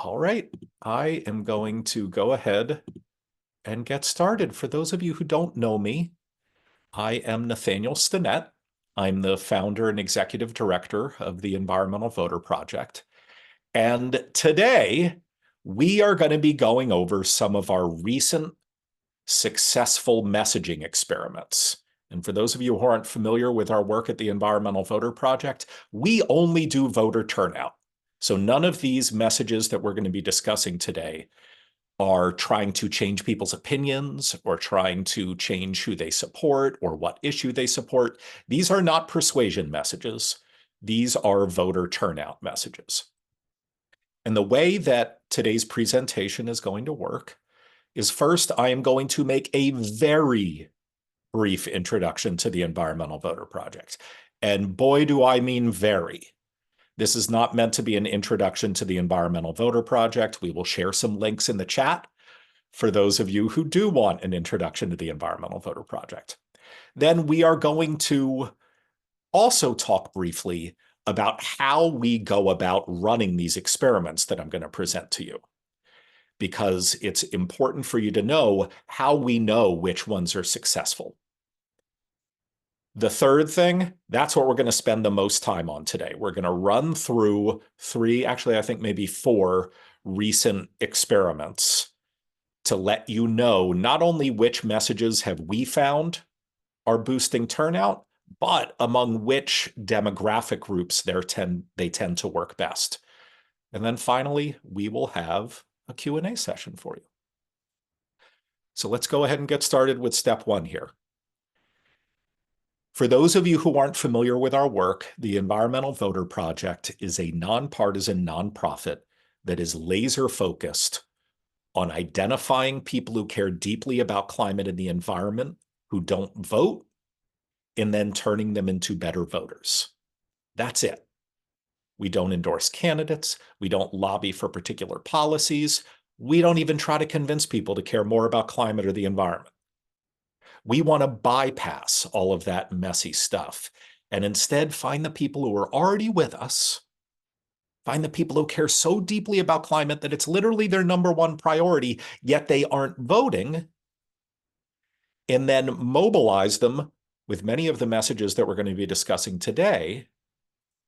All right, I am going to go ahead and get started. For those of you who don't know me, I am Nathaniel Stinnett. I'm the founder and executive director of the Environmental Voter Project. And today, we are going to be going over some of our recent successful messaging experiments. And for those of you who aren't familiar with our work at the Environmental Voter Project, we only do voter turnout. So none of these messages that we're going to be discussing today are trying to change people's opinions or trying to change who they support or what issue they support. These are not persuasion messages. These are voter turnout messages. And the way that today's presentation is going to work is first, I am going to make a very brief introduction to the Environmental Voter Project. And boy, do I mean very. This is not meant to be an introduction to the Environmental Voter Project. We will share some links in the chat for those of you who do want an introduction to the Environmental Voter Project. Then we are going to also talk briefly about how we go about running these experiments that I'm going to present to you, because it's important for you to know how we know which ones are successful. The third thing, that's what we're going to spend the most time on today. We're going to run through three, actually, I think maybe four recent experiments to let you know not only which messages have we found are boosting turnout, but among which demographic groups they tend to work best. And then finally, we will have a Q&A session for you. So let's go ahead and get started with step one here. For those of you who aren't familiar with our work, the Environmental Voter Project is a nonpartisan nonprofit that is laser focused on identifying people who care deeply about climate and the environment who don't vote, and then turning them into better voters. That's it. We don't endorse candidates. We don't lobby for particular policies. We don't even try to convince people to care more about climate or the environment. We want to bypass all of that messy stuff and instead find the people who are already with us, find the people who care so deeply about climate that it's literally their number one priority, yet they aren't voting, and then mobilize them with many of the messages that we're going to be discussing today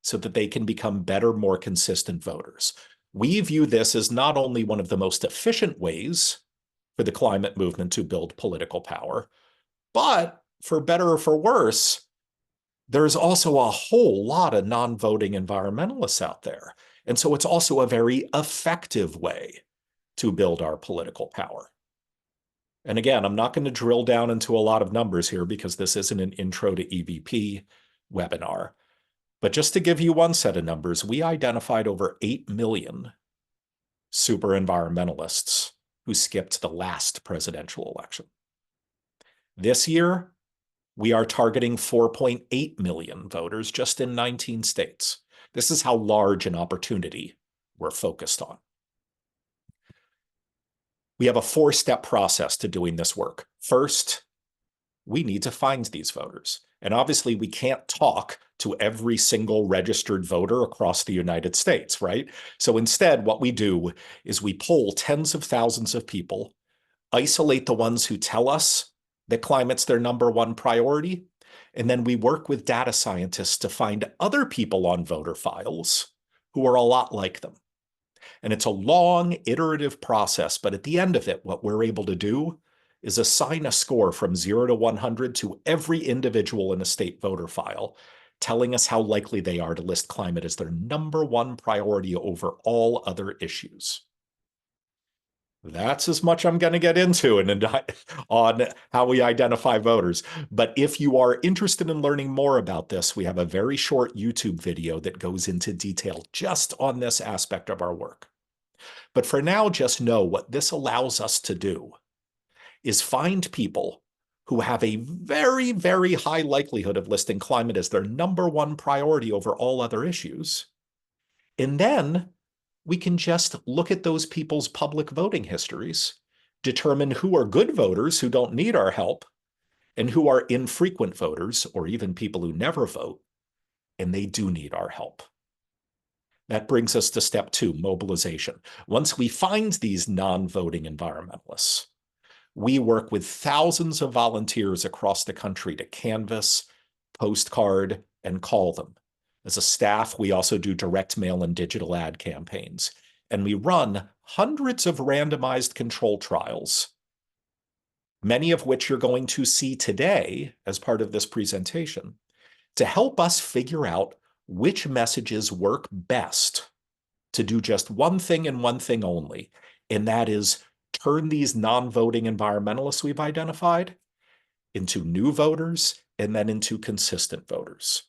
so that they can become better, more consistent voters. We view this as not only one of the most efficient ways for the climate movement to build political power, but for better or for worse, there's also a whole lot of non-voting environmentalists out there. And so it's also a very effective way to build our political power. And again, I'm not going to drill down into a lot of numbers here because this isn't an intro to EVP webinar. But just to give you one set of numbers, we identified over 8 million super environmentalists who skipped the last presidential election. This year, we are targeting 4.8 million voters just in 19 states. This is how large an opportunity we're focused on. We have a four-step process to doing this work. First, we need to find these voters. And obviously, we can't talk to every single registered voter across the United States, right? So instead, what we do is we poll tens of thousands of people, isolate the ones who tell us that climate's their number one priority, and then we work with data scientists to find other people on voter files who are a lot like them. And it's a long, iterative process, but at the end of it, what we're able to do is assign a score from 0 to 100 to every individual in a state voter file, telling us how likely they are to list climate as their number one priority over all other issues. That's as much I'm going to get into on how we identify voters. But if you are interested in learning more about this, we have a very short YouTube video that goes into detail just on this aspect of our work. But for now, just know what this allows us to do is find people who have a very, very high likelihood of listing climate as their number one priority over all other issues. And then we can just look at those people's public voting histories, determine who are good voters who don't need our help, and who are infrequent voters, or even people who never vote, and they do need our help. That brings us to step 2, mobilization. Once we find these non-voting environmentalists, we work with thousands of volunteers across the country to canvass, postcard, and call them. As a staff, we also do direct mail and digital ad campaigns. And we run hundreds of randomized control trials, many of which you're going to see today as part of this presentation, to help us figure out which messages work best to do just one thing and one thing only, and that is turn these non-voting environmentalists we've identified into new voters and then into consistent voters.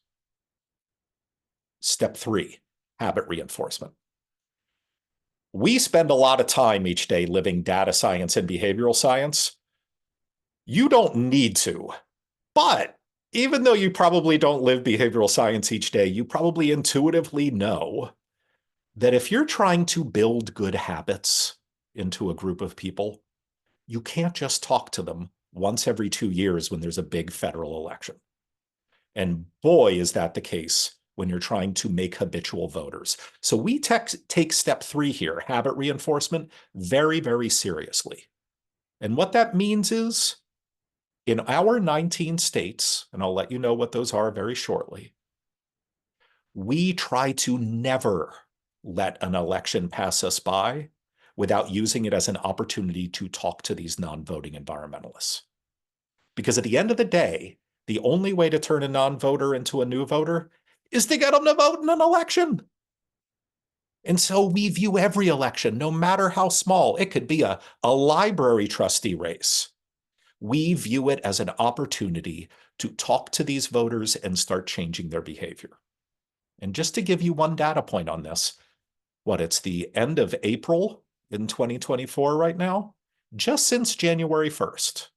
Step 3, habit reinforcement. We spend a lot of time each day living data science and behavioral science. You don't need to, but even though you probably don't live behavioral science each day, you probably intuitively know that if you're trying to build good habits into a group of people, you can't just talk to them once every 2 years when there's a big federal election. And boy, is that the case when you're trying to make habitual voters. So we take step 3 here, habit reinforcement, very, very seriously. And what that means is, in our 19 states, and I'll let you know what those are very shortly, we try to never let an election pass us by without using it as an opportunity to talk to these non-voting environmentalists. Because at the end of the day, the only way to turn a non-voter into a new voter is to get them to vote in an election. And so we view every election, no matter how small, it could be a library trustee race. We view it as an opportunity to talk to these voters and start changing their behavior. And just to give you one data point on this, it's the end of April in 2024 right now, just since January 1st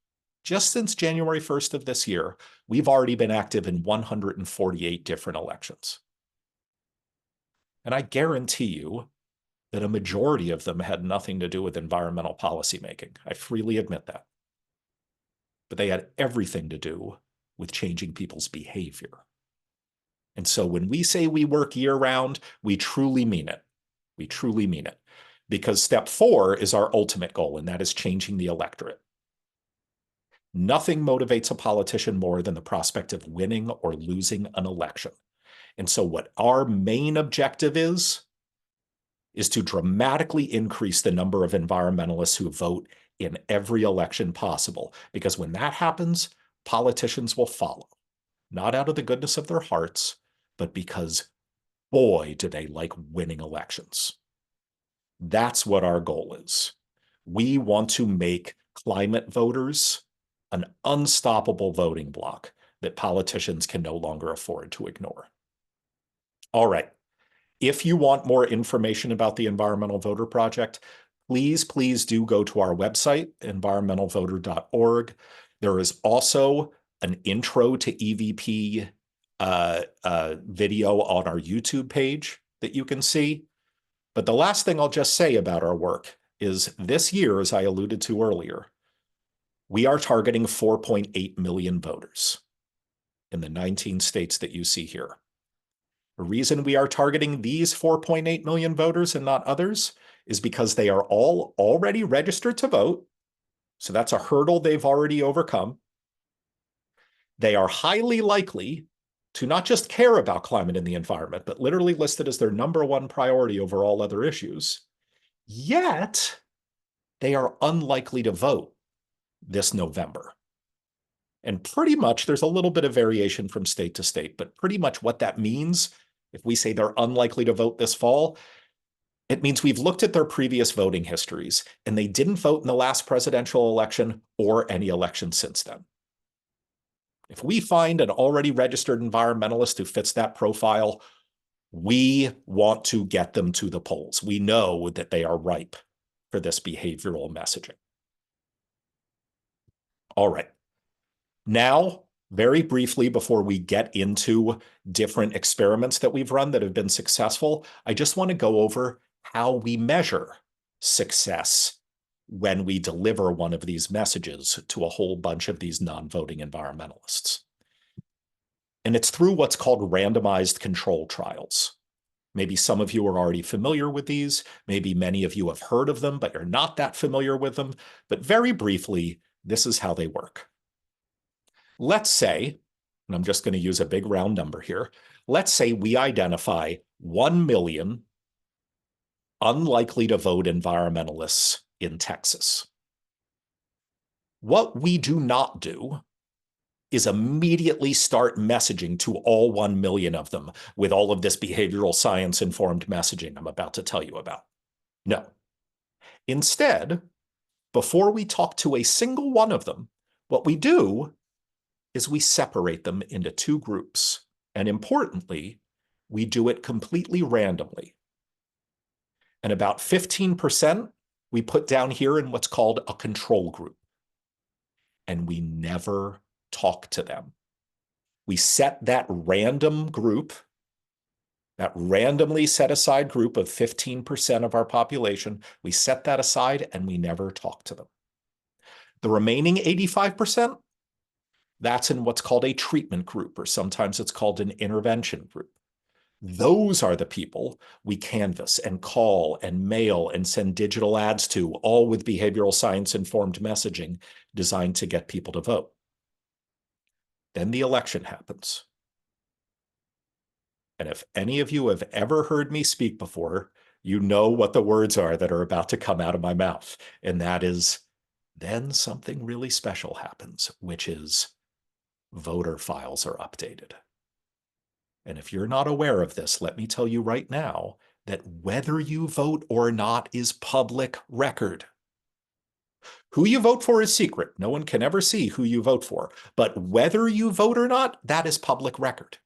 of this year, we've already been active in 148 different elections. And I guarantee you that a majority of them had nothing to do with environmental policymaking. I freely admit that. But they had everything to do with changing people's behavior. And so when we say we work year-round, we truly mean it. We truly mean it. Because step 4 is our ultimate goal, and that is changing the electorate. Nothing motivates a politician more than the prospect of winning or losing an election. And so what our main objective is to dramatically increase the number of environmentalists who vote in every election possible. Because when that happens, politicians will follow. Not out of the goodness of their hearts, but because, boy, do they like winning elections. That's what our goal is. We want to make climate voters an unstoppable voting bloc that politicians can no longer afford to ignore. All right. If you want more information about the Environmental Voter Project, please do go to our website, environmentalvoter.org. There is also an intro to EVP video on our YouTube page that you can see. But the last thing I'll just say about our work is this year, as I alluded to earlier, we are targeting 4.8 million voters in the 19 states that you see here. The reason we are targeting these 4.8 million voters and not others is because they are all already registered to vote. So that's a hurdle they've already overcome. They are highly likely to not just care about climate and the environment, but literally listed as their #1 priority over all other issues. Yet, they are unlikely to vote this November. And pretty much, there's a little bit of variation from state to state, but pretty much what that means, if we say they're unlikely to vote this fall, it means we've looked at their previous voting histories, and they didn't vote in the last presidential election or any election since then. If we find an already registered environmentalist who fits that profile, we want to get them to the polls. We know that they are ripe for this behavioral messaging. All right. Now, very briefly, before we get into different experiments that we've run that have been successful, I just want to go over how we measure success when we deliver one of these messages to a whole bunch of these non-voting environmentalists. And it's through what's called randomized control trials. Maybe some of you are already familiar with these. Maybe many of you have heard of them, but you're not that familiar with them. But very briefly, this is how they work. Let's say, and I'm just going to use a big round number here, let's say we identify 1 million unlikely to vote environmentalists in Texas. What we do not do is immediately start messaging to all 1 million of them with all of this behavioral science informed messaging I'm about to tell you about. No. Instead, before we talk to a single one of them, what we do is we separate them into two groups. And importantly, we do it completely randomly. And about 15% we put down here in what's called a control group. And we never talk to them. We set that random group, that randomly set aside group of 15% of our population, we set that aside and we never talk to them. The remaining 85%, that's in what's called a treatment group, or sometimes it's called an intervention group. Those are the people we canvass and call and mail and send digital ads to, all with behavioral science informed messaging designed to get people to vote. Then the election happens. And if any of you have ever heard me speak before, you know what the words are that are about to come out of my mouth. And that is, then something really special happens, which is voter files are updated. And if you're not aware of this, let me tell you right now that whether you vote or not is public record. Who you vote for is secret. No one can ever see who you vote for. But whether you vote or not, that is public record.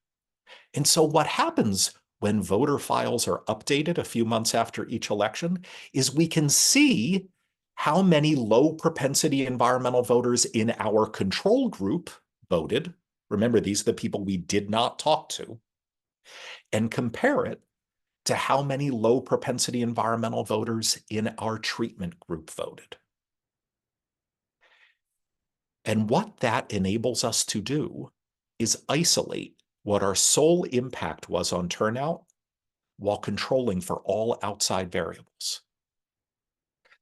And so what happens when voter files are updated a few months after each election is we can see how many low propensity environmental voters in our control group voted. Remember, these are the people we did not talk to, and compare it to how many low propensity environmental voters in our treatment group voted. And what that enables us to do is isolate what our sole impact was on turnout while controlling for all outside variables.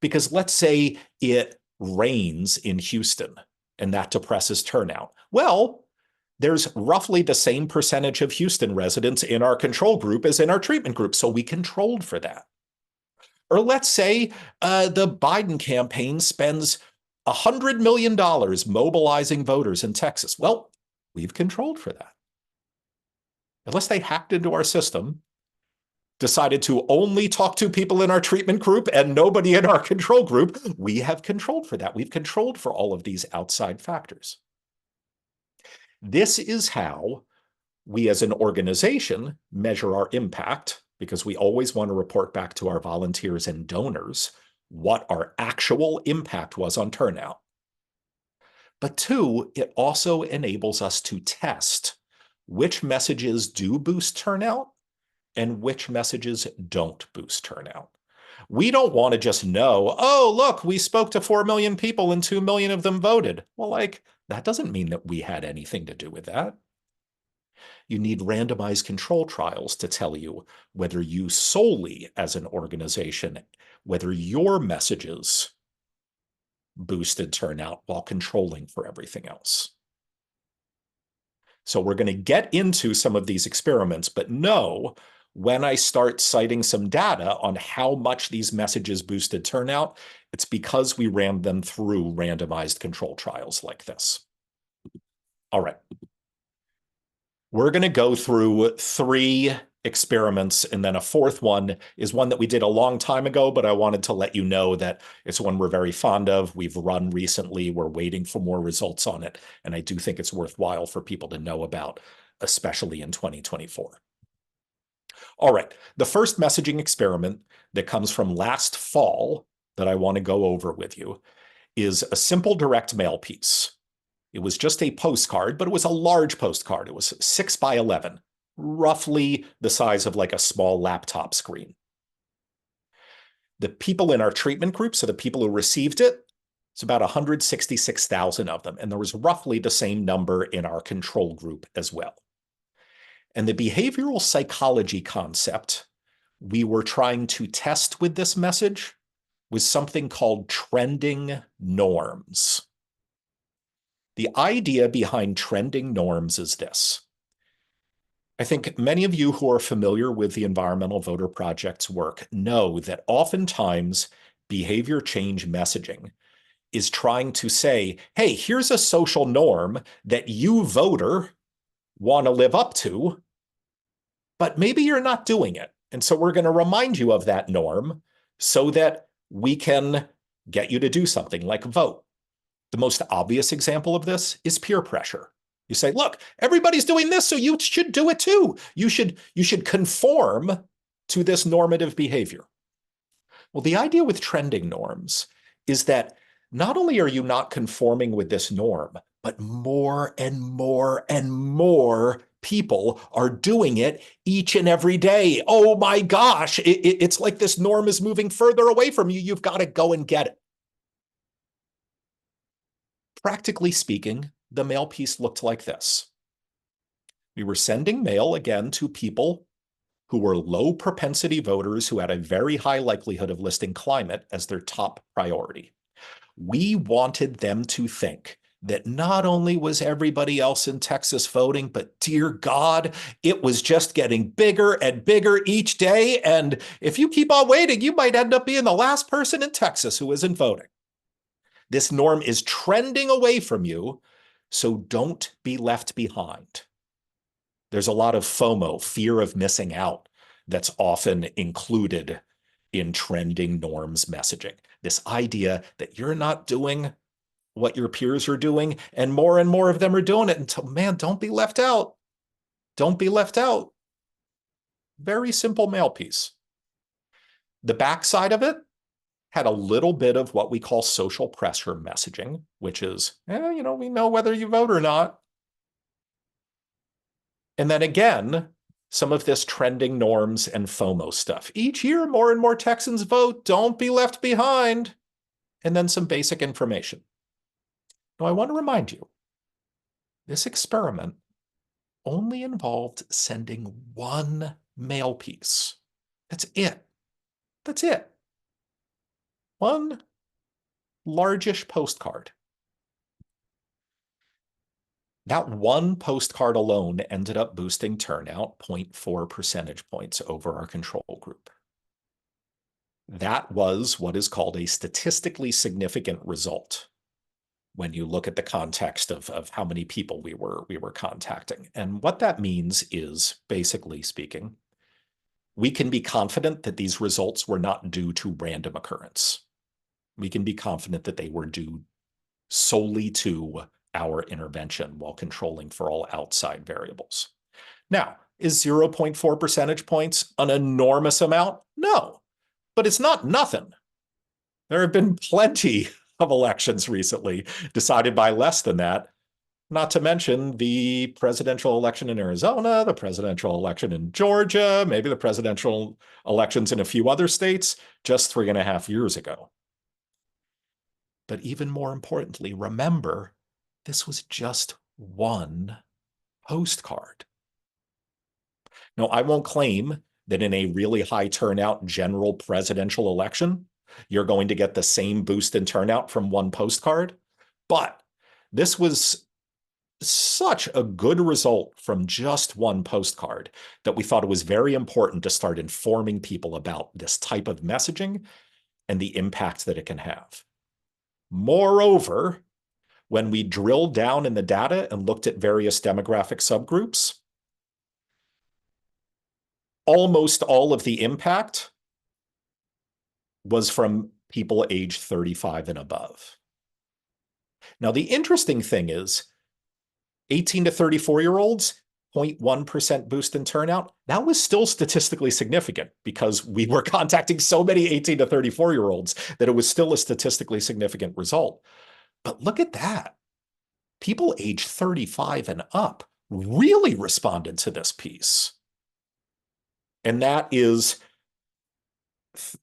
Because let's say it rains in Houston and that depresses turnout. Well, there's roughly the same percentage of Houston residents in our control group as in our treatment group, so we controlled for that. Or let's say the Biden campaign spends $100 million mobilizing voters in Texas. Well, we've controlled for that. Unless they hacked into our system, decided to only talk to people in our treatment group and nobody in our control group, we have controlled for that. We've controlled for all of these outside factors. This is how we as an organization measure our impact, because we always want to report back to our volunteers and donors what our actual impact was on turnout. But two, it also enables us to test which messages do boost turnout and which messages don't boost turnout. We don't want to just know, oh, look, we spoke to 4 million people and 2 million of them voted. Well, that doesn't mean that we had anything to do with that. You need randomized control trials to tell you whether you solely as an organization, whether your messages boosted turnout while controlling for everything else. So we're going to get into some of these experiments, but know when I start citing some data on how much these messages boosted turnout, it's because we ran them through randomized control trials like this. All right. We're going to go through 3 experiments, and then a fourth one is one that we did a long time ago, but I wanted to let you know that it's one we're very fond of. We've run recently. We're waiting for more results on it, and I do think it's worthwhile for people to know about, especially in 2024. All right, the first messaging experiment that comes from last fall that I want to go over with you is a simple direct mail piece. It was just a postcard, but it was a large postcard. It was 6 by 11, roughly the size of like a small laptop screen. The people in our treatment group, so the people who received it, it's about 166,000 of them. And there was roughly the same number in our control group as well. And the behavioral psychology concept we were trying to test with this message was something called trending norms. The idea behind trending norms is this. I think many of you who are familiar with the Environmental Voter Project's work know that oftentimes behavior change messaging is trying to say, hey, here's a social norm that you, voter, want to live up to, but maybe you're not doing it. And so we're going to remind you of that norm so that we can get you to do something like vote. The most obvious example of this is peer pressure. You say, look, everybody's doing this, so you should do it too. You should conform to this normative behavior. Well, the idea with trending norms is that not only are you not conforming with this norm, but more and more and more people are doing it each and every day. Oh my gosh, it's like this norm is moving further away from you. You've got to go and get it. Practically speaking, the mail piece looked like this. We were sending mail again to people who were low propensity voters who had a very high likelihood of listing climate as their top priority. We wanted them to think that not only was everybody else in Texas voting, but dear God, it was just getting bigger and bigger each day. And if you keep on waiting, you might end up being the last person in Texas who isn't voting. This norm is trending away from you, so don't be left behind. There's a lot of FOMO, fear of missing out, that's often included in trending norms messaging. This idea that you're not doing what your peers are doing, and more of them are doing it until, man, don't be left out. Don't be left out. Very simple mail piece. The backside of it had a little bit of what we call social pressure messaging, which is, we know whether you vote or not. And then again, some of this trending norms and FOMO stuff. Each year, more and more Texans vote. Don't be left behind. And then some basic information. Now, I want to remind you, this experiment only involved sending one mail piece. That's it. That's it. One largish postcard. That one postcard alone ended up boosting turnout 0.4 percentage points over our control group. That was what is called a statistically significant result when you look at the context of how many people we were contacting. And what that means is, basically speaking, we can be confident that these results were not due to random occurrence. We can be confident that they were due solely to our intervention while controlling for all outside variables. Now, is 0.4 percentage points an enormous amount? No, but it's not nothing. There have been plenty of elections recently decided by less than that, not to mention the presidential election in Arizona, the presidential election in Georgia, maybe the presidential elections in a few other states just 3.5 years ago. But even more importantly, remember, this was just one postcard. Now, I won't claim that in a really high turnout general presidential election, you're going to get the same boost in turnout from one postcard, but this was such a good result from just one postcard that we thought it was very important to start informing people about this type of messaging and the impact that it can have. Moreover, when we drilled down in the data and looked at various demographic subgroups, almost all of the impact was from people aged 35 and above. Now, the interesting thing is 18 to 34-year-olds, 0.1% boost in turnout, that was still statistically significant because we were contacting so many 18 to 34-year-olds that it was still a statistically significant result. But look at that. People age 35 and up really responded to this piece. And that is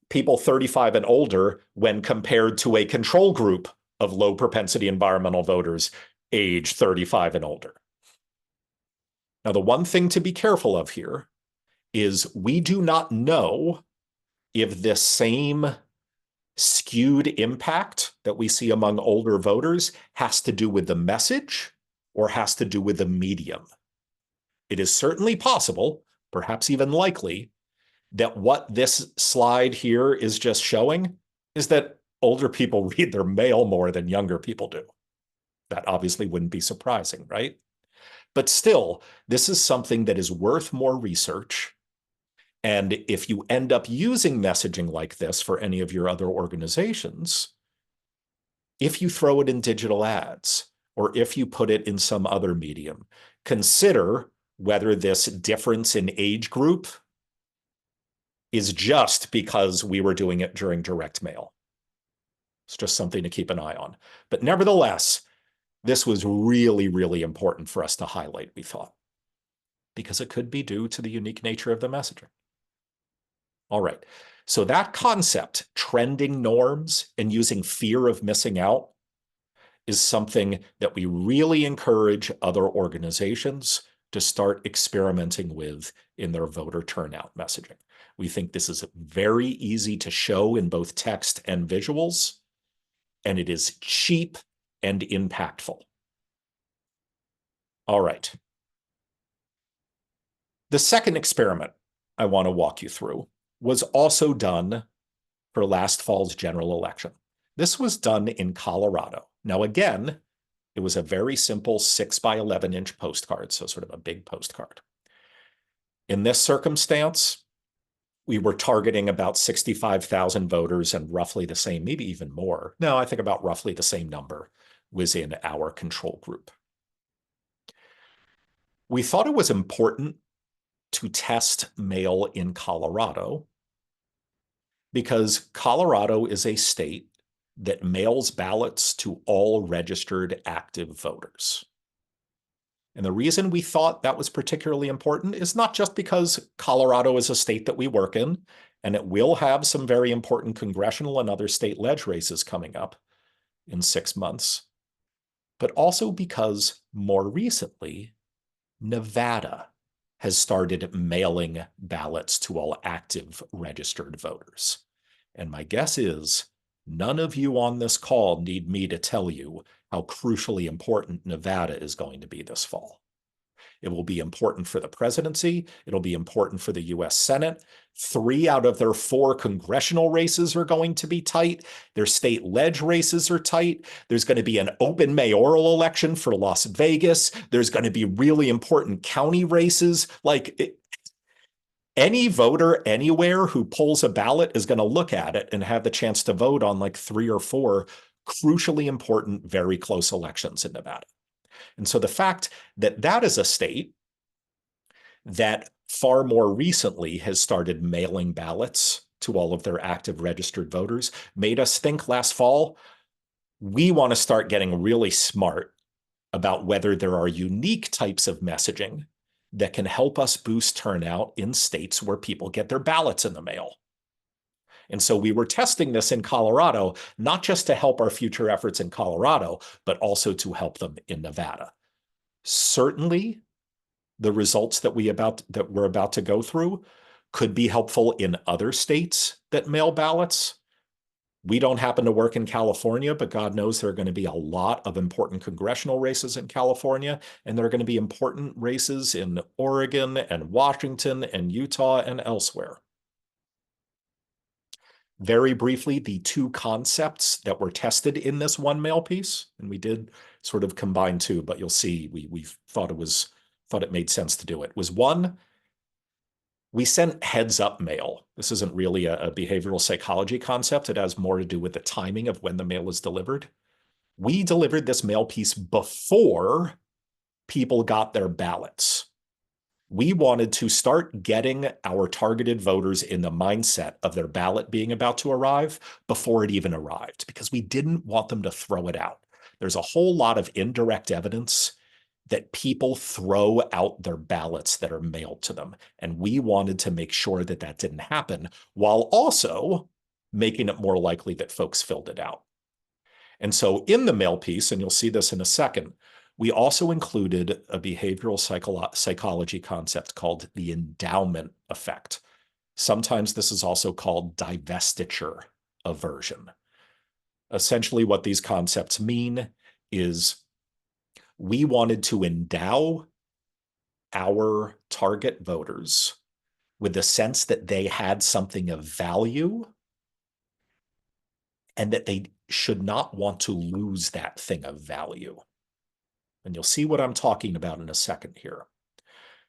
people 35 and older when compared to a control group of low propensity environmental voters age 35 and older. Now, the one thing to be careful of here is we do not know if this same skewed impact that we see among older voters has to do with the message or has to do with the medium. It is certainly possible, perhaps even likely, that what this slide here is just showing is that older people read their mail more than younger people do. That obviously wouldn't be surprising, right? But still, this is something that is worth more research. And if you end up using messaging like this for any of your other organizations, if you throw it in digital ads or if you put it in some other medium, consider whether this difference in age group is just because we were doing it during direct mail. It's just something to keep an eye on. But nevertheless, this was really, really important for us to highlight, we thought, because it could be due to the unique nature of the messaging. All right. So that concept, trending norms and using fear of missing out, is something that we really encourage other organizations to start experimenting with in their voter turnout messaging. We think this is very easy to show in both text and visuals, and it is cheap and impactful. All right. The second experiment I want to walk you through was also done for last fall's general election. This was done in Colorado. Now, again, it was a very simple 6 by 11 inch postcard, so sort of a big postcard. In this circumstance, we were targeting about 65,000 voters and roughly the same, maybe even more. No, I think about roughly the same number was in our control group. We thought it was important to test mail in Colorado because Colorado is a state that mails ballots to all registered active voters. And the reason we thought that was particularly important is not just because Colorado is a state that we work in, and it will have some very important congressional and other state ledge races coming up in 6 months, but also because more recently, Nevada has started mailing ballots to all active registered voters. And my guess is none of you on this call need me to tell you how crucially important Nevada is going to be this fall. It will be important for the presidency. It'll be important for the US Senate. 3 out of their 4 congressional races are going to be tight. Their state ledge races are tight. There's going to be an open mayoral election for Las Vegas. There's going to be really important county races. Any voter anywhere who pulls a ballot is going to look at it and have the chance to vote on like 3 or 4 crucially important, very close elections in Nevada. And so the fact that that is a state that far more recently has started mailing ballots to all of their active registered voters made us think last fall, we want to start getting really smart about whether there are unique types of messaging that can help us boost turnout in states where people get their ballots in the mail. And so we were testing this in Colorado, not just to help our future efforts in Colorado, but also to help them in Nevada. Certainly, the results that we're about to go through could be helpful in other states that mail ballots. We don't happen to work in California, but God knows there are going to be a lot of important congressional races in California, and there are going to be important races in Oregon and Washington and Utah and elsewhere. Very briefly, the 2 concepts that were tested in this one mail piece, and we did sort of combine 2, but you'll see we thought it made sense to do it, was 1, we sent heads up mail. This isn't really a behavioral psychology concept. It has more to do with the timing of when the mail is delivered. We delivered this mail piece before people got their ballots. We wanted to start getting our targeted voters in the mindset of their ballot being about to arrive before it even arrived, because we didn't want them to throw it out. There's a whole lot of indirect evidence that people throw out their ballots that are mailed to them. And we wanted to make sure that that didn't happen while also making it more likely that folks filled it out. And so in the mail piece, and you'll see this in a second, We also included a behavioral psychology concept called the endowment effect. Sometimes this is also called divestiture aversion. Essentially, what these concepts mean is we wanted to endow our target voters with the sense that they had something of value and that they should not want to lose that thing of value. And you'll see what I'm talking about in a second here.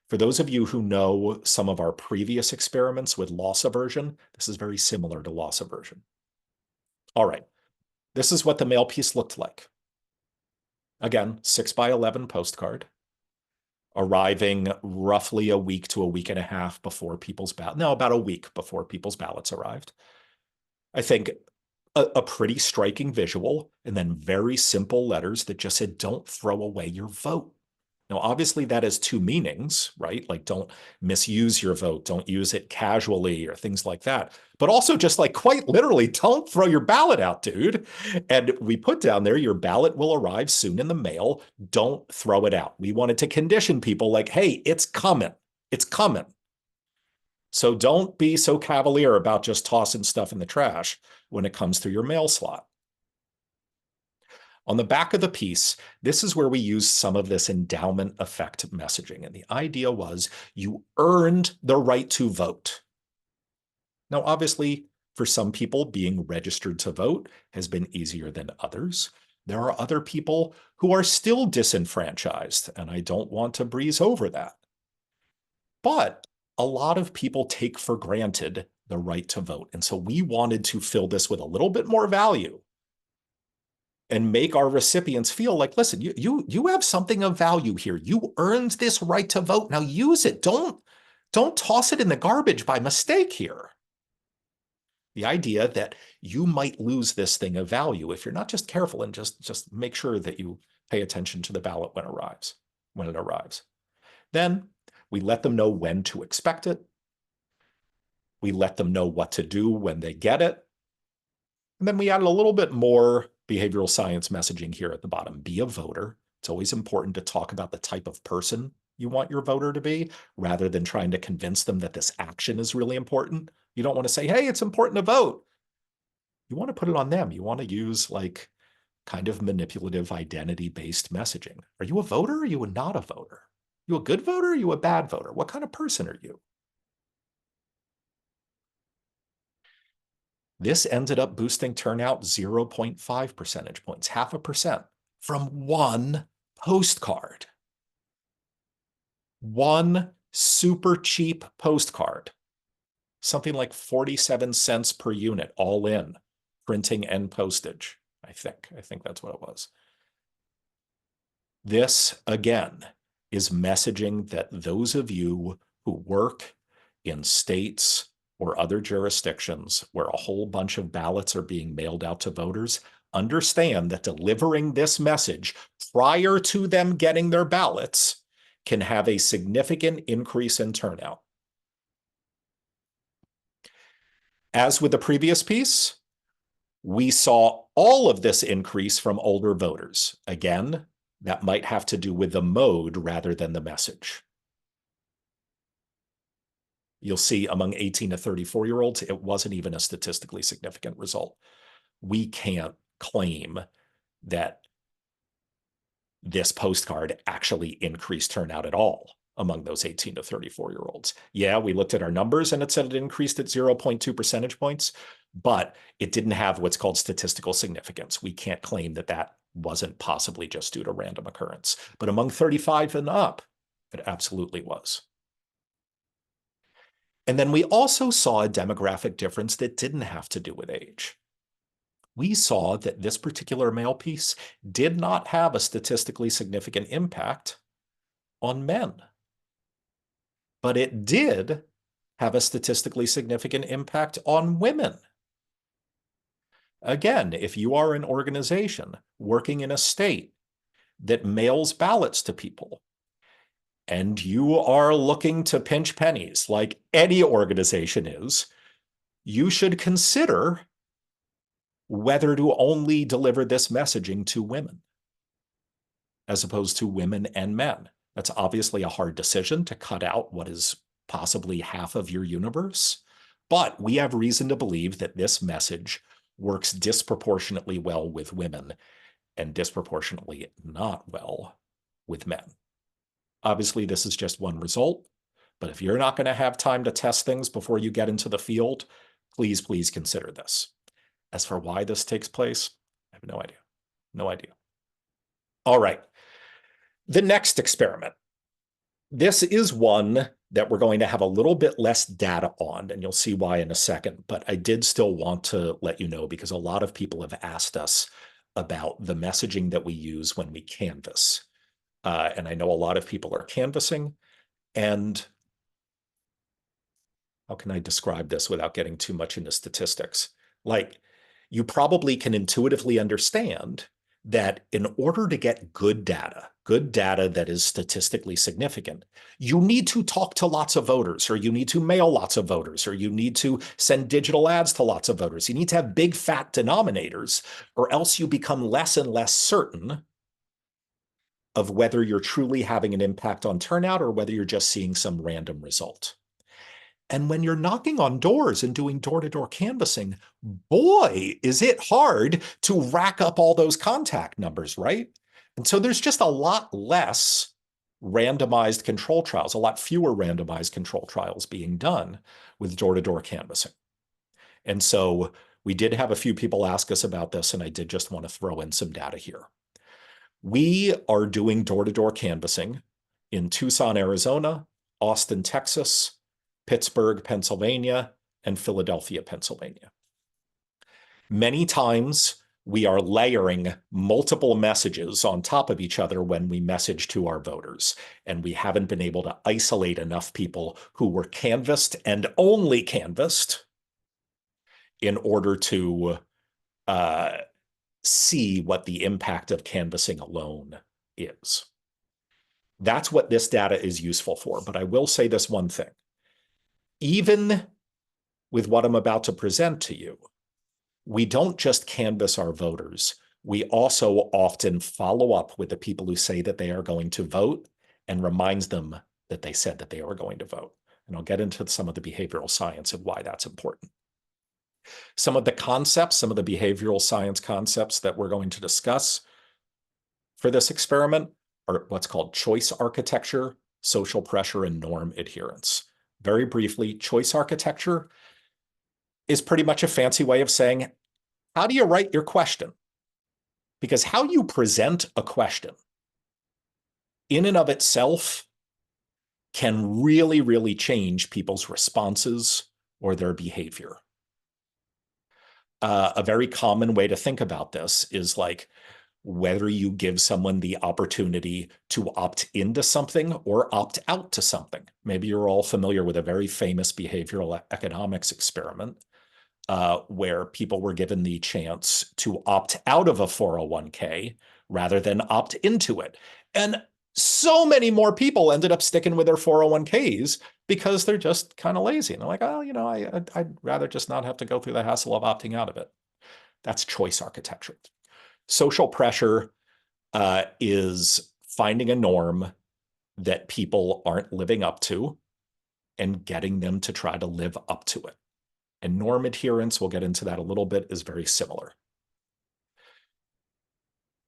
For those of you who know some of our previous experiments with loss aversion, this is very similar to loss aversion. All right, this is what the mail piece looked like. Again, 6x11 postcard, arriving roughly a week to a week and a half before people's ballot. No, about a week before people's ballots arrived. I think a pretty striking visual, and then very simple letters that just said, don't throw away your vote. Now, obviously, that has two meanings, right? Like, don't misuse your vote, don't use it casually or things like that. But also just like quite literally, don't throw your ballot out, dude. And we put down there, your ballot will arrive soon in the mail. Don't throw it out. We wanted to condition people like, hey, it's coming. It's coming. So don't be so cavalier about just tossing stuff in the trash when it comes through your mail slot. On the back of the piece, this is where we use some of this endowment effect messaging. And the idea was you earned the right to vote. Now, obviously, for some people, being registered to vote has been easier than others. There are other people who are still disenfranchised, and I don't want to breeze over that. But a lot of people take for granted the right to vote. And so we wanted to fill this with a little bit more value and make our recipients feel like, listen, you have something of value here. You earned this right to vote. Now use it. Don't toss it in the garbage by mistake here. The idea that you might lose this thing of value if you're not just careful and just make sure that you pay attention to the ballot when it arrives. Then we let them know when to expect it. We let them know what to do when they get it. And then we added a little bit more behavioral science messaging here at the bottom. Be a voter. It's always important to talk about the type of person you want your voter to be, rather than trying to convince them that this action is really important. You don't want to say, hey, it's important to vote. You want to put it on them. You want to use like kind of manipulative identity-based messaging. Are you a voter or are you not a voter? Are you a good voter or are you a bad voter? What kind of person are you? This ended up boosting turnout 0.5 percentage points, 0.5%, from one postcard. One super cheap postcard, something like 47 cents per unit, all in, printing and postage, I think. I think that's what it was. This, again, is messaging that those of you who work in states or other jurisdictions where a whole bunch of ballots are being mailed out to voters understand that delivering this message prior to them getting their ballots can have a significant increase in turnout. As with the previous piece, we saw all of this increase from older voters. Again, that might have to do with the mode rather than the message. You'll see among 18 to 34-year-olds, it wasn't even a statistically significant result. We can't claim that this postcard actually increased turnout at all among those 18 to 34-year-olds. Yeah, we looked at our numbers and it said it increased at 0.2 percentage points, but it didn't have what's called statistical significance. We can't claim that that wasn't possibly just due to random occurrence. But among 35 and up, it absolutely was. And then we also saw a demographic difference that didn't have to do with age. We saw that this particular mail piece did not have a statistically significant impact on men, but it did have a statistically significant impact on women. Again, if you are an organization working in a state that mails ballots to people, and you are looking to pinch pennies like any organization is, you should consider whether to only deliver this messaging to women. as opposed to women and men. That's obviously a hard decision to cut out what is possibly half of your universe. But we have reason to believe that this message works disproportionately well with women and disproportionately not well with men. Obviously, this is just one result, but if you're not going to have time to test things before you get into the field, please consider this. As for why this takes place, I have no idea. No idea. All right. The next experiment. This is one that we're going to have a little bit less data on, and you'll see why in a second, but I did still want to let you know because a lot of people have asked us about the messaging that we use when we canvass. And I know a lot of people are canvassing, and how can I describe this without getting too much into statistics? Like, you probably can intuitively understand that in order to get good data that is statistically significant, you need to talk to lots of voters, or you need to mail lots of voters, or you need to send digital ads to lots of voters. You need to have big fat denominators, or else you become less and less certain of whether you're truly having an impact on turnout or whether you're just seeing some random result. And when you're knocking on doors and doing door-to-door canvassing, boy, is it hard to rack up all those contact numbers, right? And so there's just a lot less randomized control trials, a lot fewer randomized control trials being done with door-to-door canvassing. And so we did have a few people ask us about this, and I did just want to throw in some data here. We are doing door-to-door canvassing in Tucson, Arizona, Austin, Texas, Pittsburgh, Pennsylvania, and Philadelphia, Pennsylvania. Many times we are layering multiple messages on top of each other when we message to our voters, and we haven't been able to isolate enough people who were canvassed and only canvassed in order to see what the impact of canvassing alone is. That's what this data is useful for, but I will say this one thing. Even with what I'm about to present to you, we don't just canvass our voters. We also often follow up with the people who say that they are going to vote and reminds them that they said that they were going to vote. And I'll get into some of the behavioral science of why that's important. Some of the concepts, some of the behavioral science concepts that we're going to discuss for this experiment are what's called choice architecture, social pressure, and norm adherence. Very briefly, choice architecture is pretty much a fancy way of saying, how do you write your question? Because how you present a question in and of itself can really change people's responses or their behavior. A very common way to think about this is like whether you give someone the opportunity to opt into something or opt out to something. Maybe you're all familiar with a very famous behavioral economics experiment where people were given the chance to opt out of a 401k rather than opt into it. And so many more people ended up sticking with their 401ks because they're just kind of lazy. And they're like, oh, I'd rather just not have to go through the hassle of opting out of it. That's choice architecture. Social pressure is finding a norm that people aren't living up to and getting them to try to live up to it. And norm adherence, we'll get into that a little bit, is very similar.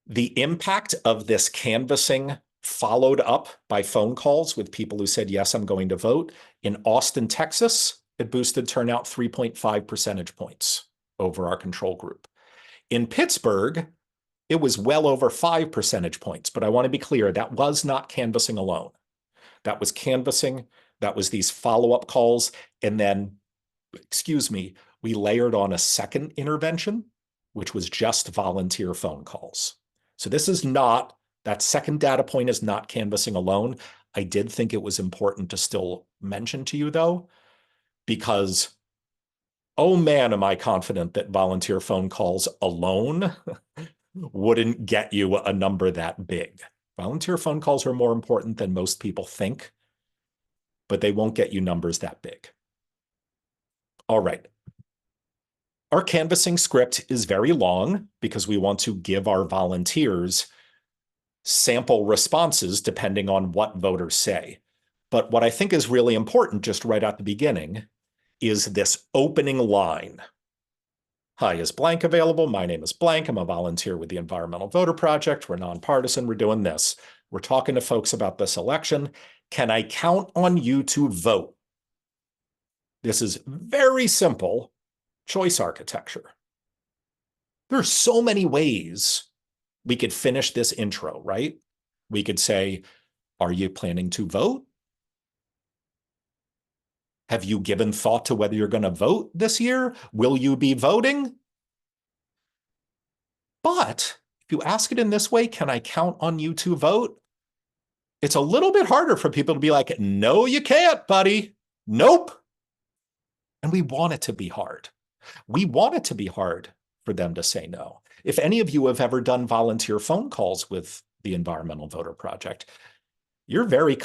The impact of this canvassing followed up by phone calls with people who said, yes, I'm going to vote. In Austin, Texas, it boosted turnout 3.5 percentage points over our control group. In Pittsburgh, it was well over 5 percentage points, but I want to be clear, that was not canvassing alone. That was canvassing, that was these follow-up calls, and then, we layered on a second intervention, which was just volunteer phone calls. So this is not, that second data point is not canvassing alone. I did think it was important to still mention to you though, because, oh man, am I confident that volunteer phone calls alone wouldn't get you a number that big. Volunteer phone calls are more important than most people think, but they won't get you numbers that big. All right. Our canvassing script is very long because we want to give our volunteers sample responses depending on what voters say. But what I think is really important just right at the beginning is this opening line. Hi, is blank available? My name is blank. I'm a volunteer with the Environmental Voter Project. We're nonpartisan. We're doing this. We're talking to folks about this election. Can I count on you to vote? This is very simple choice architecture. There are so many ways we could finish this intro, right? We could say, are you planning to vote? Have you given thought to whether you're going to vote this year? Will you be voting? But if you ask it in this way, can I count on you to vote? It's a little bit harder for people to be like, no, you can't, buddy. Nope. And we want it to be hard. We want it to be hard for them to say no. If any of you have ever done volunteer phone calls with the Environmental Voter Project, you're very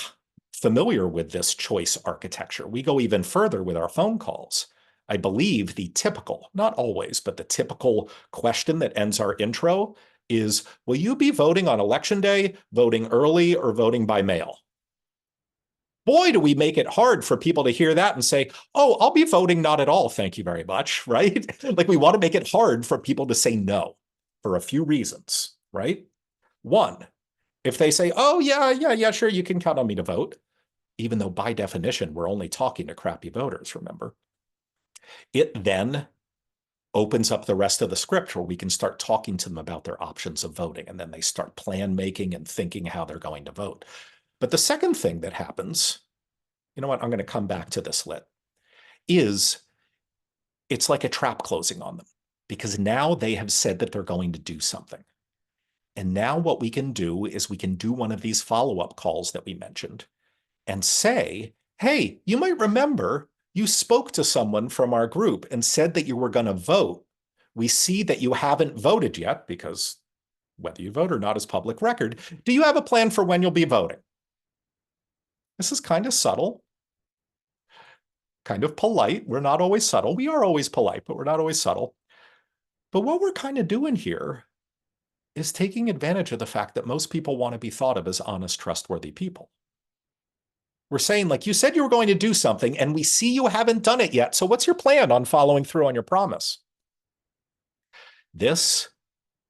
familiar with this choice architecture. We go even further with our phone calls. I believe the typical, not always, but the typical question that ends our intro is, will you be voting on election day, voting early, or voting by mail? Boy, do we make it hard for people to hear that and say, oh, I'll be voting not at all, thank you very much, right? Like we want to make it hard for people to say no for a few reasons, right? One, if they say, oh, yeah, sure, you can count on me to vote, even though by definition, we're only talking to crappy voters, remember? It then opens up the rest of the script where we can start talking to them about their options of voting. And then they start plan making and thinking how they're going to vote. But the second thing that happens, you know what, I'm going to come back to this lit, is it's like a trap closing on them because now they have said that they're going to do something. And now what we can do is we can do one of these follow-up calls that we mentioned and say, hey, you might remember you spoke to someone from our group and said that you were going to vote. We see that you haven't voted yet because whether you vote or not is public record. Do you have a plan for when you'll be voting? This is kind of subtle, kind of polite. We're not always subtle. We are always polite, but we're not always subtle. But what we're kind of doing here is taking advantage of the fact that most people want to be thought of as honest, trustworthy people. We're saying, like, you said you were going to do something, and we see you haven't done it yet. So what's your plan on following through on your promise? This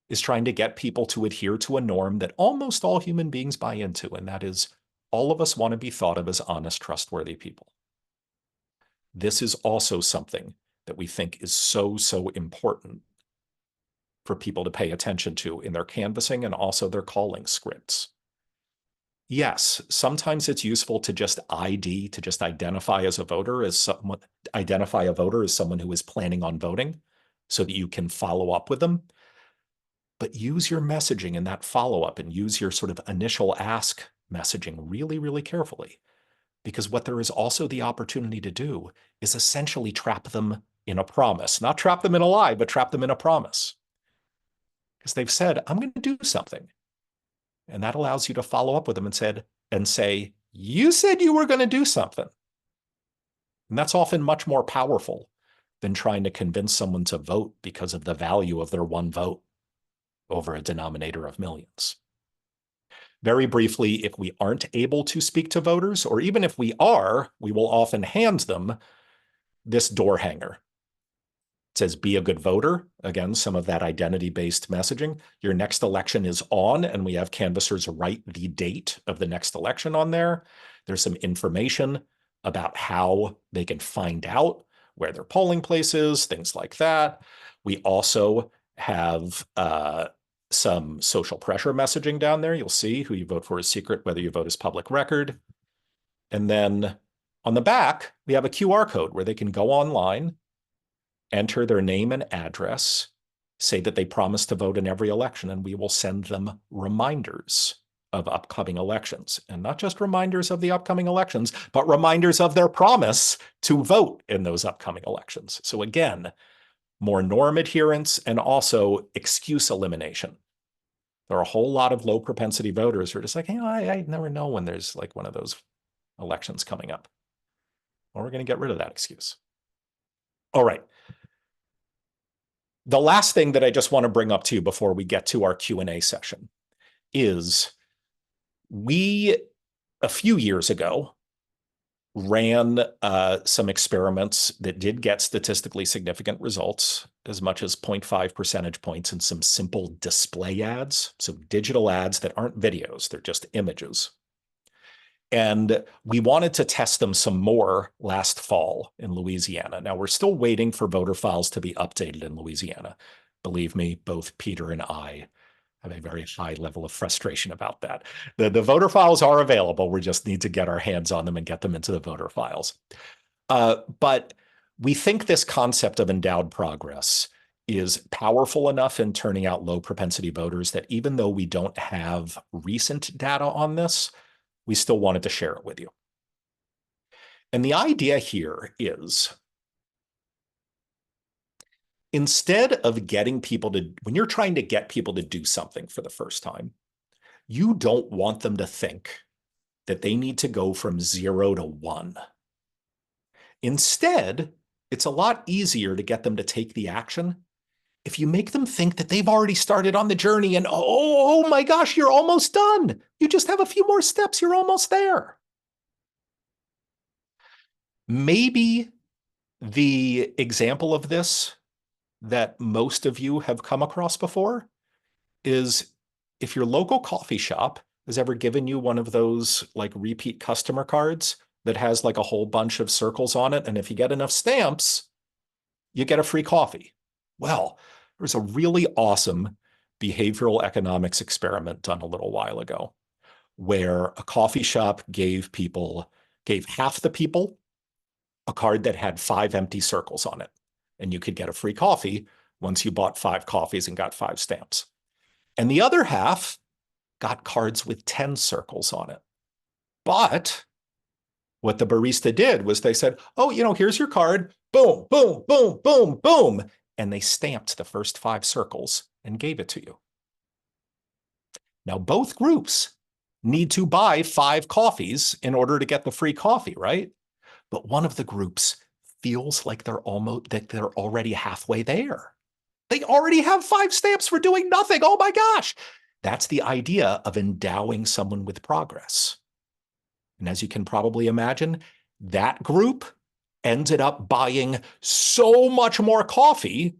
is trying to get people to adhere to a norm that almost all human beings buy into, and that is all of us want to be thought of as honest, trustworthy people. This is also something that we think is so important for people to pay attention to in their canvassing and also their calling scripts. Yes, sometimes it's useful to just ID, to just identify as a voter as someone, identify a voter as someone who is planning on voting so that you can follow up with them. But use your messaging in that follow-up and use your sort of initial ask messaging really carefully. Because what there is also the opportunity to do is essentially trap them in a promise. Not trap them in a lie, but trap them in a promise. Because they've said, I'm going to do something. And that allows you to follow up with them and say, you said you were going to do something. And that's often much more powerful than trying to convince someone to vote because of the value of their one vote over a denominator of millions. Very briefly, if we aren't able to speak to voters, or even if we are, we will often hand them this door hanger. It says, be a good voter. Again, some of that identity-based messaging. Your next election is on, and we have canvassers write the date of the next election on there. There's some information about how they can find out where their polling place is, things like that. We also have some social pressure messaging down there. You'll see who you vote for is secret, whether you vote is public record. And then on the back, we have a QR code where they can go online, enter their name and address, say that they promise to vote in every election, and we will send them reminders of upcoming elections. And not just reminders of the upcoming elections, but reminders of their promise to vote in those upcoming elections. So again, more norm adherence and also excuse elimination. There are a whole lot of low propensity voters who are just like, hey, I never know when there's like one of those elections coming up. Well, we're going to get rid of that excuse. All right. The last thing that I just want to bring up to you before we get to our Q&A session is We, a few years ago, ran some experiments that did get statistically significant results, as much as 0.5 percentage points in some simple display ads. So digital ads that aren't videos, they're just images. And we wanted to test them some more last fall in Louisiana. Now, we're still waiting for voter files to be updated in Louisiana. Believe me, both Peter and I have a very high level of frustration about that. The voter files are available. We just need to get our hands on them and get them into the voter files. But we think this concept of endowed progress is powerful enough in turning out low propensity voters that even though we don't have recent data on this, we still wanted to share it with you. And the idea here is instead of getting people to, when you're trying to get people to do something for the first time, you don't want them to think that they need to go from 0 to 1. Instead, it's a lot easier to get them to take the action if you make them think that they've already started on the journey and, oh my gosh, you're almost done. You just have a few more steps. You're almost there. Maybe the example of this that most of you have come across before is if your local coffee shop has ever given you one of those like repeat customer cards that has like a whole bunch of circles on it. And if you get enough stamps, you get a free coffee. Well, there's a really awesome behavioral economics experiment done a little while ago where a coffee shop gave half the people a card that had 5 empty circles on it. And you could get a free coffee once you bought 5 coffees and got 5 stamps. And the other half got cards with 10 circles on it. But what the barista did was they said, oh, here's your card. Boom, boom, boom, boom, boom. And they stamped the first 5 circles and gave it to you. Now, both groups need to buy 5 coffees in order to get the free coffee, right? But one of the groups feels like they're already halfway there. They already have 5 stamps for doing nothing. Oh my gosh. That's the idea of endowing someone with progress. And as you can probably imagine, that group ended up buying so much more coffee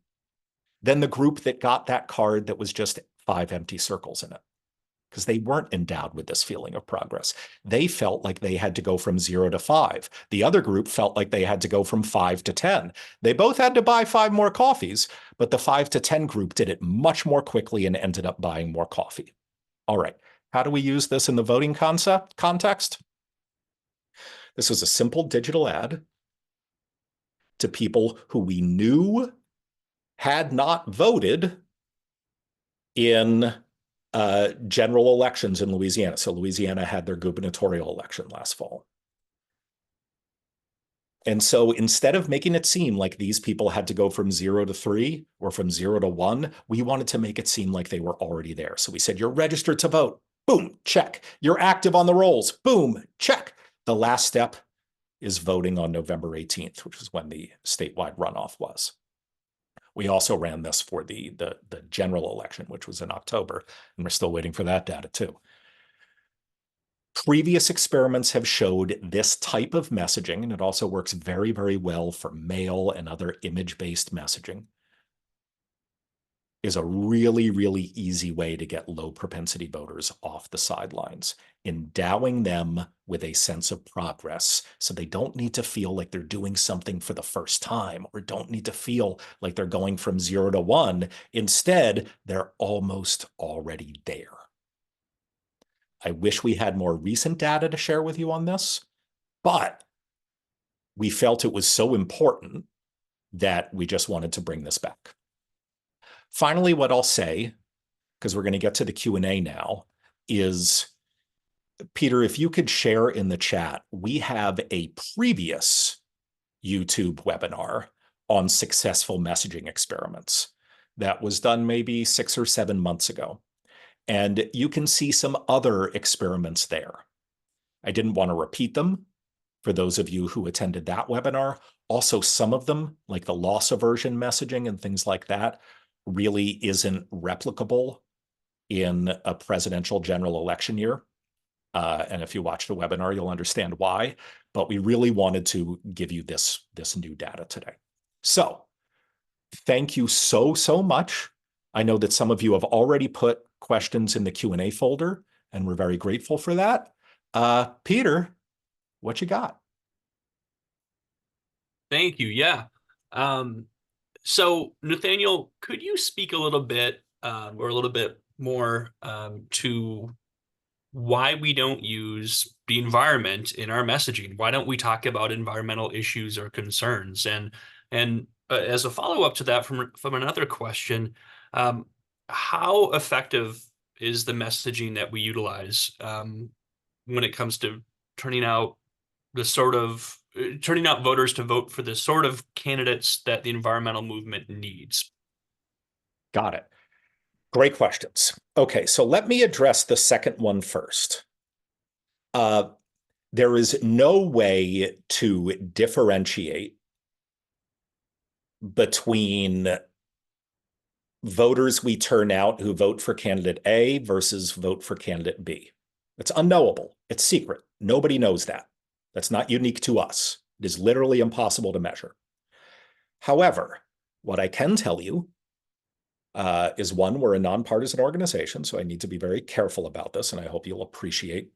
than the group that got that card that was just 5 empty circles in it. Because they weren't endowed with this feeling of progress. They felt like they had to go from 0 to 5. The other group felt like they had to go from 5 to 10. They both had to buy 5 more coffees, but the 5 to 10 group did it much more quickly and ended up buying more coffee. All right, how do we use this in the voting context? This was a simple digital ad to people who we knew had not voted in general elections in Louisiana. So Louisiana had their gubernatorial election last fall. And so instead of making it seem like these people had to go from 0 to 3 or from 0 to 1, we wanted to make it seem like they were already there. So we said, you're registered to vote. Boom, check. You're active on the rolls. Boom, check. The last step is voting on November 18th, which is when the statewide runoff was. We also ran this for the general election, which was in October, and we're still waiting for that data too. Previous experiments have showed this type of messaging, and it also works very, very well for mail and other image-based messaging, is a really, really easy way to get low propensity voters off the sidelines, endowing them with a sense of progress so they don't need to feel like they're doing something for the first time or don't need to feel like they're going from 0 to 1. Instead, they're almost already there. I wish we had more recent data to share with you on this, but we felt it was so important that we just wanted to bring this back. Finally, what I'll say, because we're going to get to the Q&A now, is, Peter, if you could share in the chat, we have a previous YouTube webinar on successful messaging experiments that was done maybe 6 or 7 months ago. And you can see some other experiments there. I didn't want to repeat them for those of you who attended that webinar. Also, some of them, like the loss aversion messaging and things like that, really isn't replicable in a presidential general election year. And if you watch the webinar, you'll understand why. But we really wanted to give you this new data today. So thank you so much. I know that some of you have already put questions in the Q&A folder, and we're very grateful for that. Peter, what you got? Thank you. Yeah. Um, so, Nathaniel, could you speak a little bit or a little bit more to why we don't use the environment in our messaging? Why don't we talk about environmental issues or concerns? And as a follow-up to that, from another question, um, how effective is the messaging that we utilize when it comes to turning out the sort of turning out voters to vote for the sort of candidates that the environmental movement needs? Got it. Great questions. Okay, so let me address the second one first. Uh, there is no way to differentiate between voters we turn out who vote for candidate A versus vote for candidate B. It's unknowable. It's secret. Nobody knows that. That's not unique to us. It is literally impossible to measure. However, what I can tell you is one, we're a nonpartisan organization, so I need to be very careful about this, and I hope you'll appreciate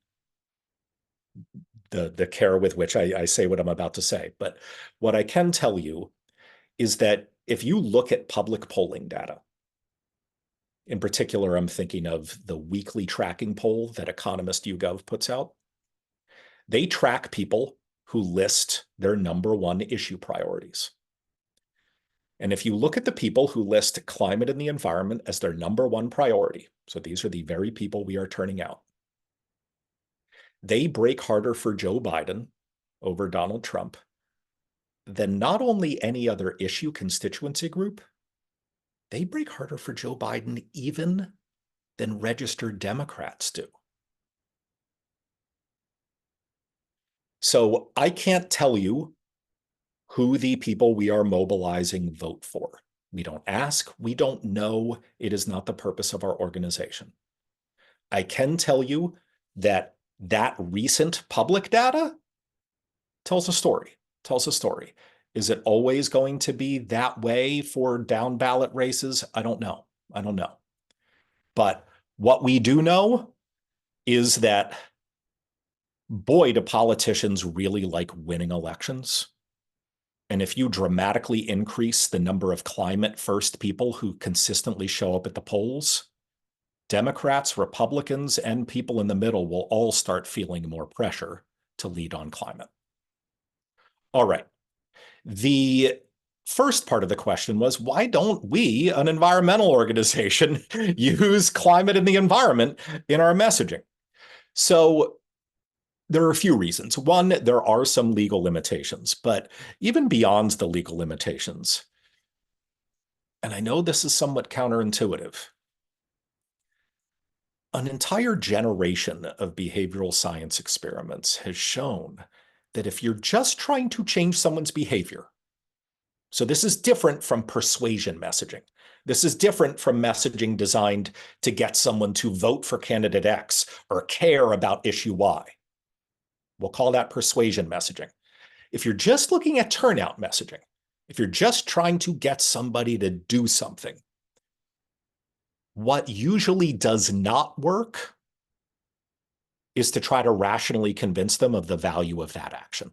the care with which I say what I'm about to say. But what I can tell you is that if you look at public polling data, in particular, I'm thinking of the weekly tracking poll that Economist YouGov puts out. They track people who list their number one issue priorities. And if you look at the people who list climate and the environment as their number one priority, so these are the very people we are turning out, they break harder for Joe Biden over Donald Trump than not only any other issue constituency group, they break harder for Joe Biden even than registered Democrats do. So I can't tell you who the people we are mobilizing vote for. We don't ask. We don't know. It is not the purpose of our organization. I can tell you that that recent public data tells a story, tells a story. Is it always going to be that way for down ballot races? I don't know. I don't know. But what we do know is that, boy, do politicians really like winning elections. And if you dramatically increase the number of climate first people who consistently show up at the polls, Democrats, Republicans, and people in the middle will all start feeling more pressure to lead on climate. All right. The first part of the question was, why don't we, an environmental organization, use climate and the environment in our messaging? So there are a few reasons. One, there are some legal limitations, but even beyond the legal limitations, and I know this is somewhat counterintuitive, an entire generation of behavioral science experiments has shown that if you're just trying to change someone's behavior, so this is different from persuasion messaging. This is different from messaging designed to get someone to vote for candidate X or care about issue Y. We'll call that persuasion messaging. If you're just looking at turnout messaging, if you're just trying to get somebody to do something, what usually does not work is to try to rationally convince them of the value of that action.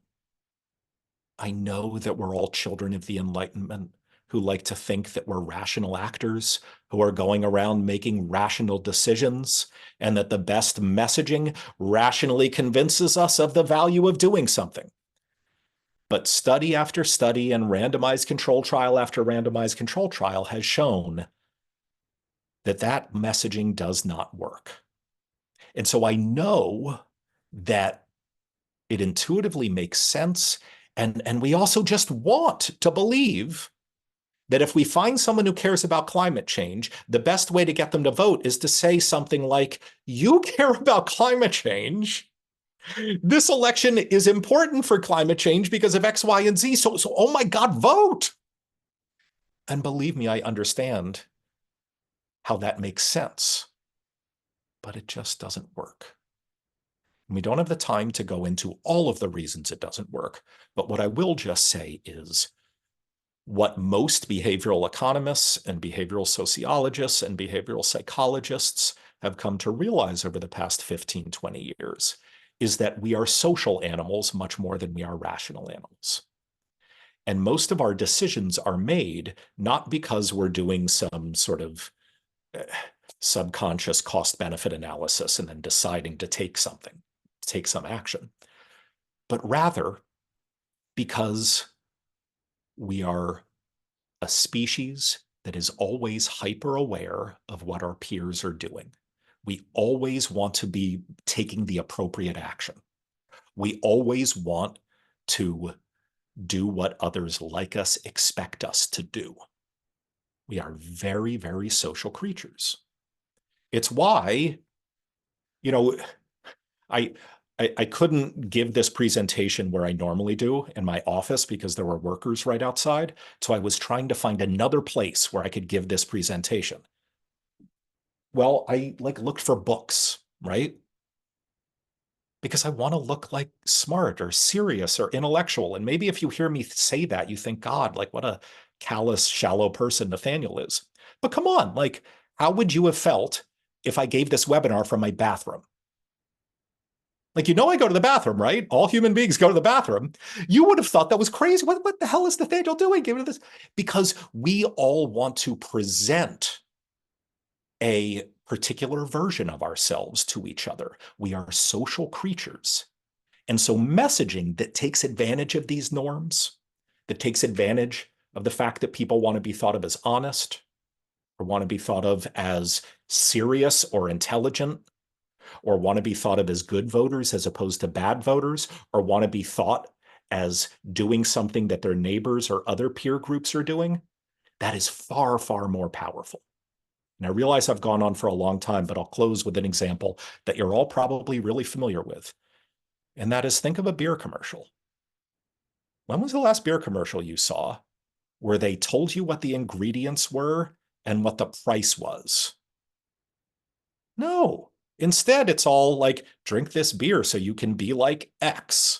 I know that we're all children of the Enlightenment who like to think that we're rational actors who are going around making rational decisions, and that the best messaging rationally convinces us of the value of doing something. But study after study and randomized control trial after randomized control trial has shown that that messaging does not work. And so I know that it intuitively makes sense. And we also just want to believe that if we find someone who cares about climate change, the best way to get them to vote is to say something like, you care about climate change. This election is important for climate change because of X, Y, and Z. So oh my God, vote. And believe me, I understand how that makes sense, but it just doesn't work. We don't have the time to go into all of the reasons it doesn't work. But what I will just say is what most behavioral economists and behavioral sociologists and behavioral psychologists have come to realize over the past 15, 20 years is that we are social animals much more than we are rational animals. And most of our decisions are made not because we're doing some sort of subconscious cost benefit analysis and then deciding to take something, take some action, but rather because we are a species that is always hyper aware of what our peers are doing. We always want to be taking the appropriate action. We always want to do what others like us expect us to do. We are very, very social creatures. It's why, you know, I, I couldn't give this presentation where I normally do in my office because there were workers right outside. So I was trying to find another place where I could give this presentation. Well, I looked for books, right? Because I want to look like smart or serious or intellectual. And maybe if you hear me say that, you think, God, what a callous, shallow person Nathaniel is. But come on, how would you have felt if I gave this webinar from my bathroom? I go to the bathroom, right? All human beings go to the bathroom. You would have thought that was crazy. What the hell is Nathaniel doing? Give me this. Because we all want to present a particular version of ourselves to each other. We are social creatures. And so messaging that takes advantage of these norms, that takes advantage of the fact that people want to be thought of as honest or want to be thought of as serious or intelligent, or want to be thought of as good voters as opposed to bad voters, or want to be thought as doing something that their neighbors or other peer groups are doing, that is far, far more powerful. And I realize I've gone on for a long time, but I'll close with an example that you're all probably really familiar with. And that is, think of a beer commercial. When was the last beer commercial you saw where they told you what the ingredients were and what the price was? No. Instead, it's all like, drink this beer so you can be like X.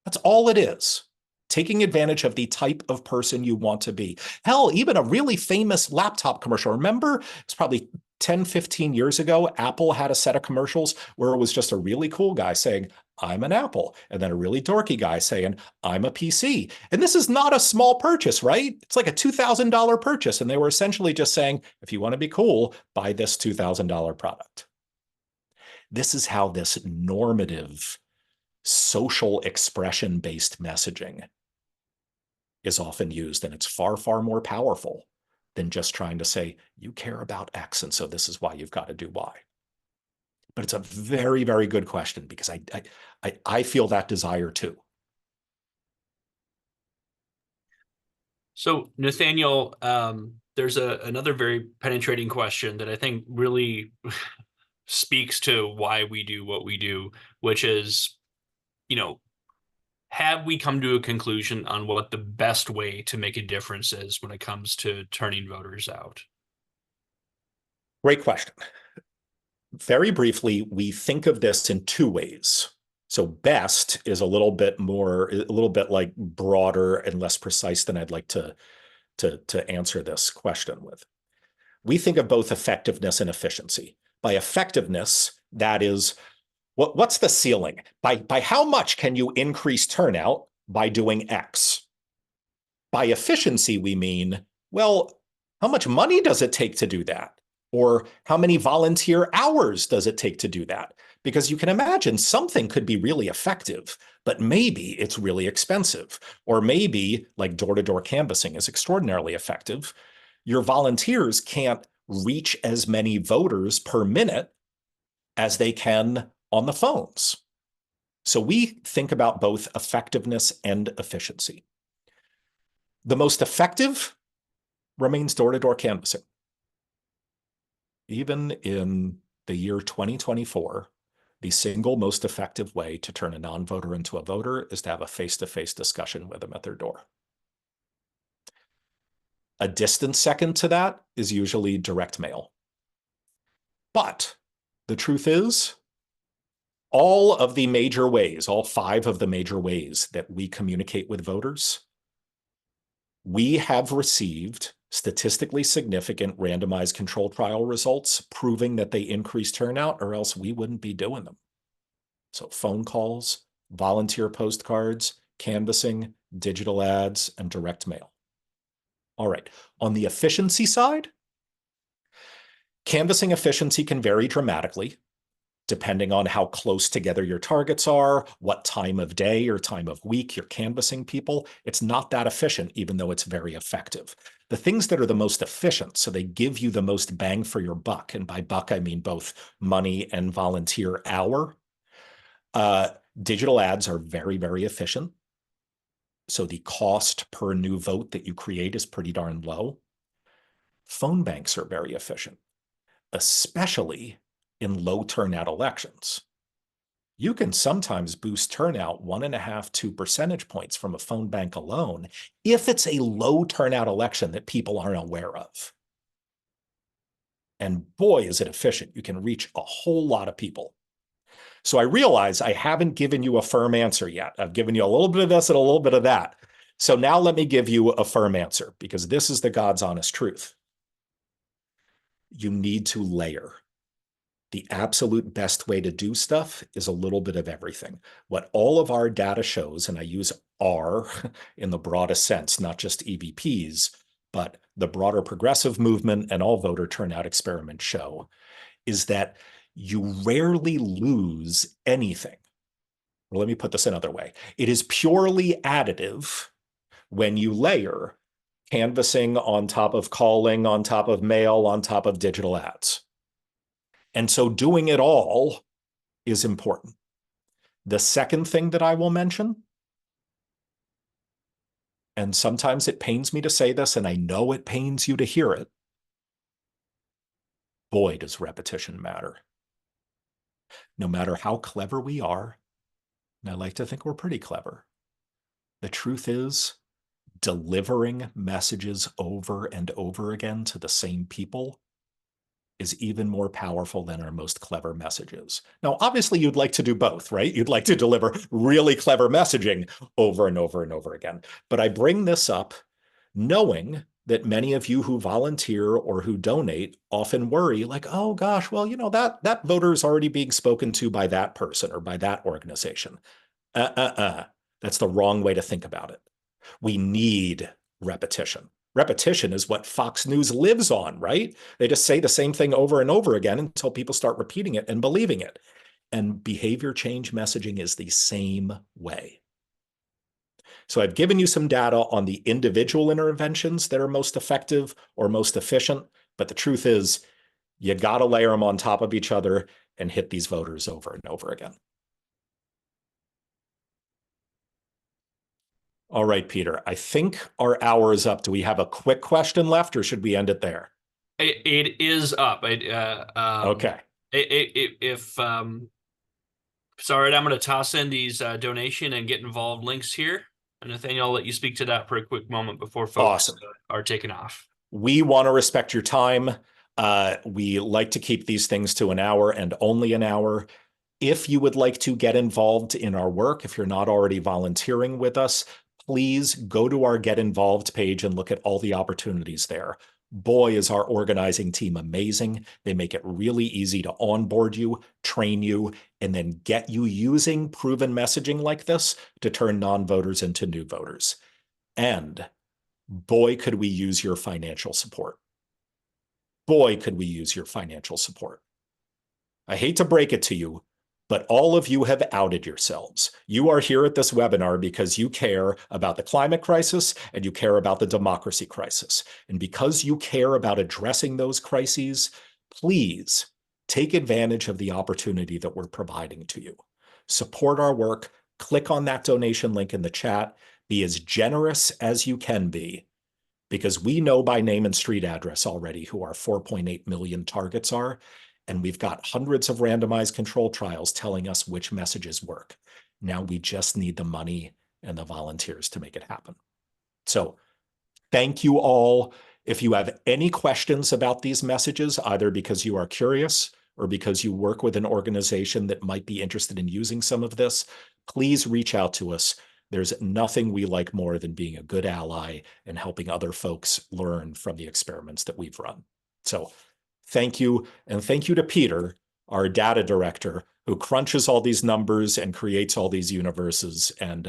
That's all it is. Taking advantage of the type of person you want to be. Hell, even a really famous laptop commercial. Remember, it's probably 10, 15 years ago, Apple had a set of commercials where it was just a really cool guy saying, I'm an Apple, and then a really dorky guy saying, I'm a PC. And this is not a small purchase, right? It's like a $2,000 purchase. And they were essentially just saying, if you want to be cool, buy this $2,000 product. This is how this normative social expression based messaging is often used. And it's far, far more powerful than just trying to say, you care about X, and so this is why you've got to do Y. But it's a very, very good question because I feel that desire too. So, Nathaniel, there's another very penetrating question that I think really speaks to why we do what we do, which is, you know, have we come to a conclusion on what the best way to make a difference is when it comes to turning voters out? Great question. Very briefly, we think of this in two ways. So best is a little bit like broader and less precise than I'd like to answer this question with. We think of both effectiveness and efficiency. By effectiveness, that is, what's the ceiling? By how much can you increase turnout by doing X? By efficiency, we mean, well, how much money does it take to do that? Or how many volunteer hours does it take to do that? Because you can imagine something could be really effective, but maybe it's really expensive. Or maybe, like door-to-door canvassing is extraordinarily effective, your volunteers can't reach as many voters per minute as they can on the phones. So we think about both effectiveness and efficiency. The most effective remains door-to-door canvassing. Even in the year 2024, the single most effective way to turn a non-voter into a voter is to have a face-to-face discussion with them at their door. A distant second to that is usually direct mail. But the truth is, All of the major ways, all 5 of the major ways that we communicate with voters, we have received statistically significant randomized control trial results proving that they increase turnout, or else we wouldn't be doing them. So phone calls, volunteer postcards, canvassing, digital ads, and direct mail. All right. On the efficiency side, canvassing efficiency can vary dramatically depending on how close together your targets are, what time of day or time of week you're canvassing people. It's not that efficient, even though it's very effective. The things that are the most efficient, so they give you the most bang for your buck, and by buck, I mean both money and volunteer hour. Digital ads are very, very efficient. So the cost per new vote that you create is pretty darn low. Phone banks are very efficient, especially in low turnout elections. You can sometimes boost turnout 1.5, 2 percentage points from a phone bank alone if it's a low turnout election that people aren't aware of. And boy, is it efficient. You can reach a whole lot of people. So I realize I haven't given you a firm answer yet. I've given you a little bit of this and a little bit of that. So now let me give you a firm answer, because this is the God's honest truth. You need to layer. The absolute best way to do stuff is a little bit of everything. What all of our data shows, and I use R in the broadest sense, not just EVPs, but the broader progressive movement and all voter turnout experiments show, is that you rarely lose anything. Well, let me put this another way. It is purely additive when you layer canvassing on top of calling, on top of mail, on top of digital ads. And so doing it all is important. The second thing that I will mention, and sometimes it pains me to say this, and I know it pains you to hear it, boy, does repetition matter. No matter how clever we are, and I like to think we're pretty clever, the truth is, delivering messages over and over again to the same people is even more powerful than our most clever messages. Now, obviously, you'd like to do both, right? You'd like to deliver really clever messaging over and over and over again. But I bring this up knowing that many of you who volunteer or who donate often worry like, oh gosh, well, that voter is already being spoken to by that person or by that organization. That's the wrong way to think about it. We need repetition. Repetition is what Fox News lives on, right? They just say the same thing over and over again until people start repeating it and believing it. And behavior change messaging is the same way. So I've given you some data on the individual interventions that are most effective or most efficient, but the truth is you got to layer them on top of each other and hit these voters over and over again. All right, Peter, I think our hour is up. Do we have a quick question left, or should we end it there? It is up. Okay. If sorry, I'm going to toss in these donation and get involved links here. And Nathaniel, I'll let you speak to that for a quick moment before folks Awesome. Are taken off. We want to respect your time. We like to keep these things to an hour and only an hour. If you would like to get involved in our work, if you're not already volunteering with us, please go to our Get Involved page and look at all the opportunities there. Boy, is our organizing team amazing. They make it really easy to onboard you, train you, and then get you using proven messaging like this to turn non-voters into new voters. And boy, could we use your financial support. Boy, could we use your financial support. I hate to break it to you, but all of you have outed yourselves. You are here at this webinar because you care about the climate crisis and you care about the democracy crisis. And because you care about addressing those crises, please take advantage of the opportunity that we're providing to you. Support our work. Click on that donation link in the chat. Be as generous as you can be, because we know by name and street address already who our 4.8 million targets are. And we've got hundreds of randomized control trials telling us which messages work. Now we just need the money and the volunteers to make it happen. So thank you all. If you have any questions about these messages, either because you are curious or because you work with an organization that might be interested in using some of this, please reach out to us. There's nothing we like more than being a good ally and helping other folks learn from the experiments that we've run. So thank you. And thank you to Peter, our data director, who crunches all these numbers and creates all these universes. And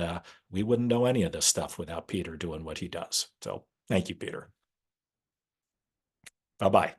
we wouldn't know any of this stuff without Peter doing what he does. So thank you, Peter. Bye-bye.